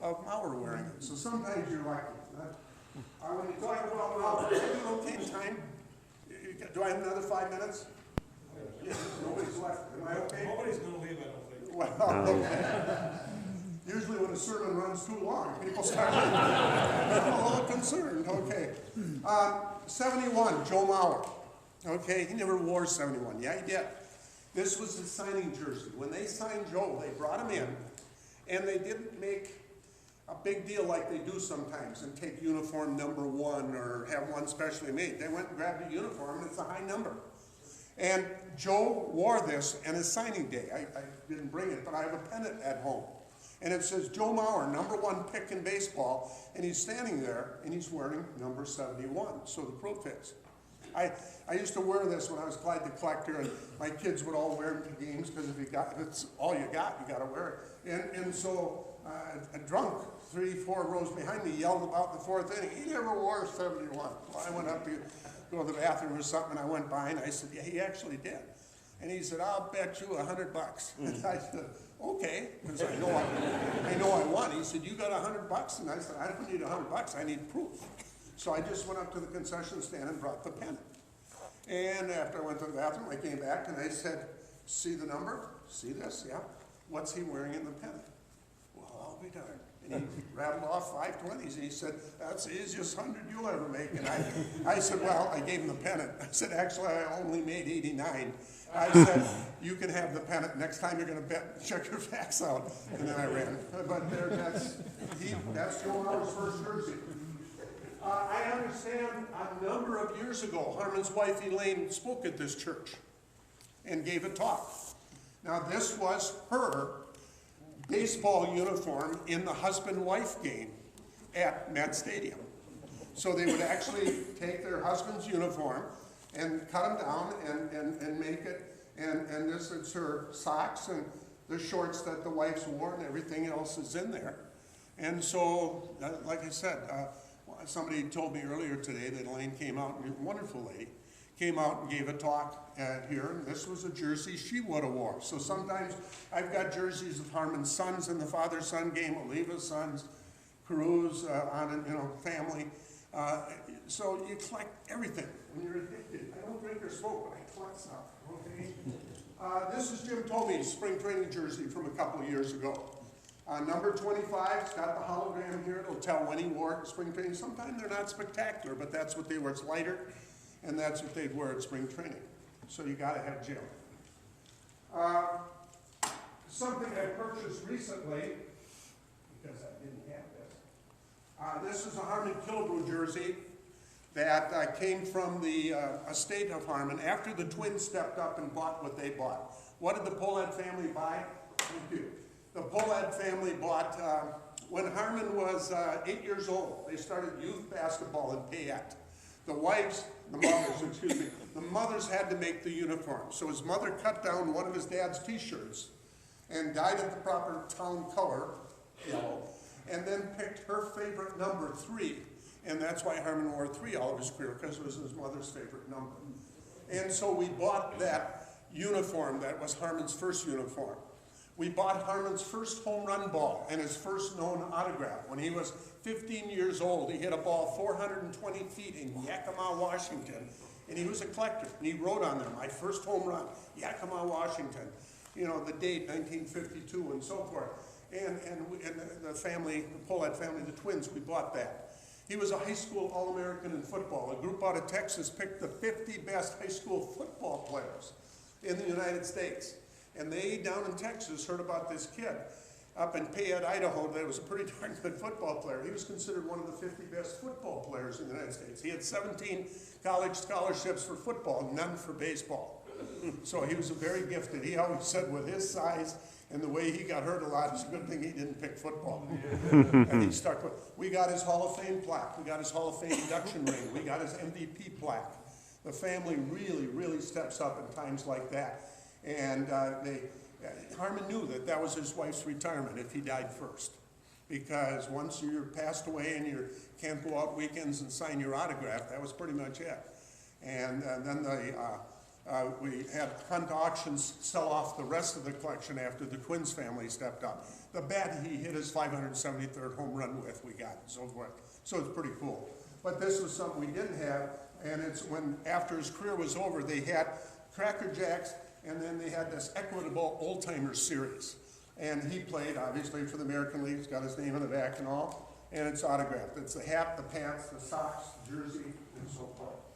of Mauer wearing it. So sometimes you're lucky. When you talk about Mauer, are you okay time? Do I have another 5 minutes? Yeah, nobody's left. Am I okay? Nobody's going to leave, I don't think. Well, okay. Usually when a sermon runs too long, people start getting a little concerned. Okay. 71, Joe Mauer. Okay, he never wore 71. Yeah, he did. This was his signing jersey. When they signed Joe, they brought him in, and they didn't make a big deal like they do sometimes and take uniform number 1 or have one specially made. They went and grabbed a uniform, and it's a high number. And Joe wore this on his signing day. I didn't bring it, but I have a pennant at home. And it says Joe Mauer, number 1 pick in baseball, and he's standing there, and he's wearing number 71, so the proof fits. I used to wear this when I was Clyde the Collector, and my kids would all wear it to games because if it's all you got to wear it. And so a drunk 3-4 rows behind me yelled about the 4th inning. He never wore 71. Well, I went up to go to the bathroom or something, and I went by, and I said, yeah, he actually did. And he said, I'll bet you $100. And I said, okay, because I know I won. He said, you got $100? And I said, I don't need $100. I need proof. So I just went up to the concession stand and brought the pennant. And after I went to the bathroom, I came back and I said, see the number? See this? Yeah. What's he wearing in the pennant? Well, I'll be darned. And he rattled off 520s. And he said, that's the easiest 100 you'll ever make. And I said, well, I gave him the pennant. I said, actually, I only made 89. I said, you can have the pennant. Next time you're going to bet, check your facts out. And then I ran. But that's Joe Mauer's first jersey. I understand a number of years ago, Harmon's wife Elaine spoke at this church and gave a talk. Now this was her baseball uniform in the husband-wife game at Met Stadium. So they would actually take their husband's uniform and cut them down and make it, and this is her socks and the shorts that the wives wore and everything else is in there. And so, like I said, somebody told me earlier today that Elaine came out, and a wonderful lady, came out and gave a talk here, and this was a jersey she would have wore. So sometimes I've got jerseys of Harmon's sons in the father-son game, Oliva's sons, Carews on family. So you collect everything when you're addicted. I don't drink or smoke, but I collect stuff, okay? This is Jim Tomey's spring training jersey from a couple of years ago. Number 25's got the hologram here. It'll tell when he wore it at spring training. Sometimes they're not spectacular, but that's what they wear. It's lighter, and that's what they'd wear at spring training. So you got to have Jim. Something I purchased recently, because I didn't have this. This is a Harmon Kilbrew jersey that came from the estate of Harmon after the twins stepped up and bought what they bought. What did the Pohlad family buy? Thank you. The Pohlad family bought, when Harmon was 8 years old, they started youth basketball in Payette. The mothers had to make the uniform. So his mother cut down one of his dad's t-shirts and dyed it the proper town color, yellow, and then picked her favorite number 3. And that's why Harmon wore 3 all of his career, because it was his mother's favorite number. And so we bought that uniform. That was Harmon's first uniform. We bought Harmon's first home run ball and his first known autograph. When he was 15 years old, he hit a ball 420 feet in Yakima, Washington. And he was a collector, and he wrote on there, my first home run, Yakima, Washington. You know, the date, 1952, and so forth. And the family, the Pohlad family, the twins, we bought that. He was a high school All-American in football. A group out of Texas picked the 50 best high school football players in the United States. And they, down in Texas, heard about this kid up in Payette, Idaho, that was a pretty darn good football player. He was considered one of the 50 best football players in the United States. He had 17 college scholarships for football, none for baseball. So he was very gifted. He always said with his size and the way he got hurt a lot, it's a good thing he didn't pick football. And he stuck with, we got his Hall of Fame plaque. We got his Hall of Fame induction ring. We got his MVP plaque. The family really, really steps up in times like that. And Harmon knew that that was his wife's retirement if he died first. Because once you're passed away and you can't go out weekends and sign your autograph, that was pretty much it. And then We had Hunt Auctions sell off the rest of the collection after the Twins family stepped up. The bat he hit his 573rd home run with, we got, and so forth. So it's pretty cool. But this was something we didn't have, and it's when, after his career was over, they had Cracker Jacks, and then they had this Equitable Old Timers series. And he played, obviously, for the American League. He's got his name on the back and all, and it's autographed. It's the hat, the pants, the socks, jersey, and so forth.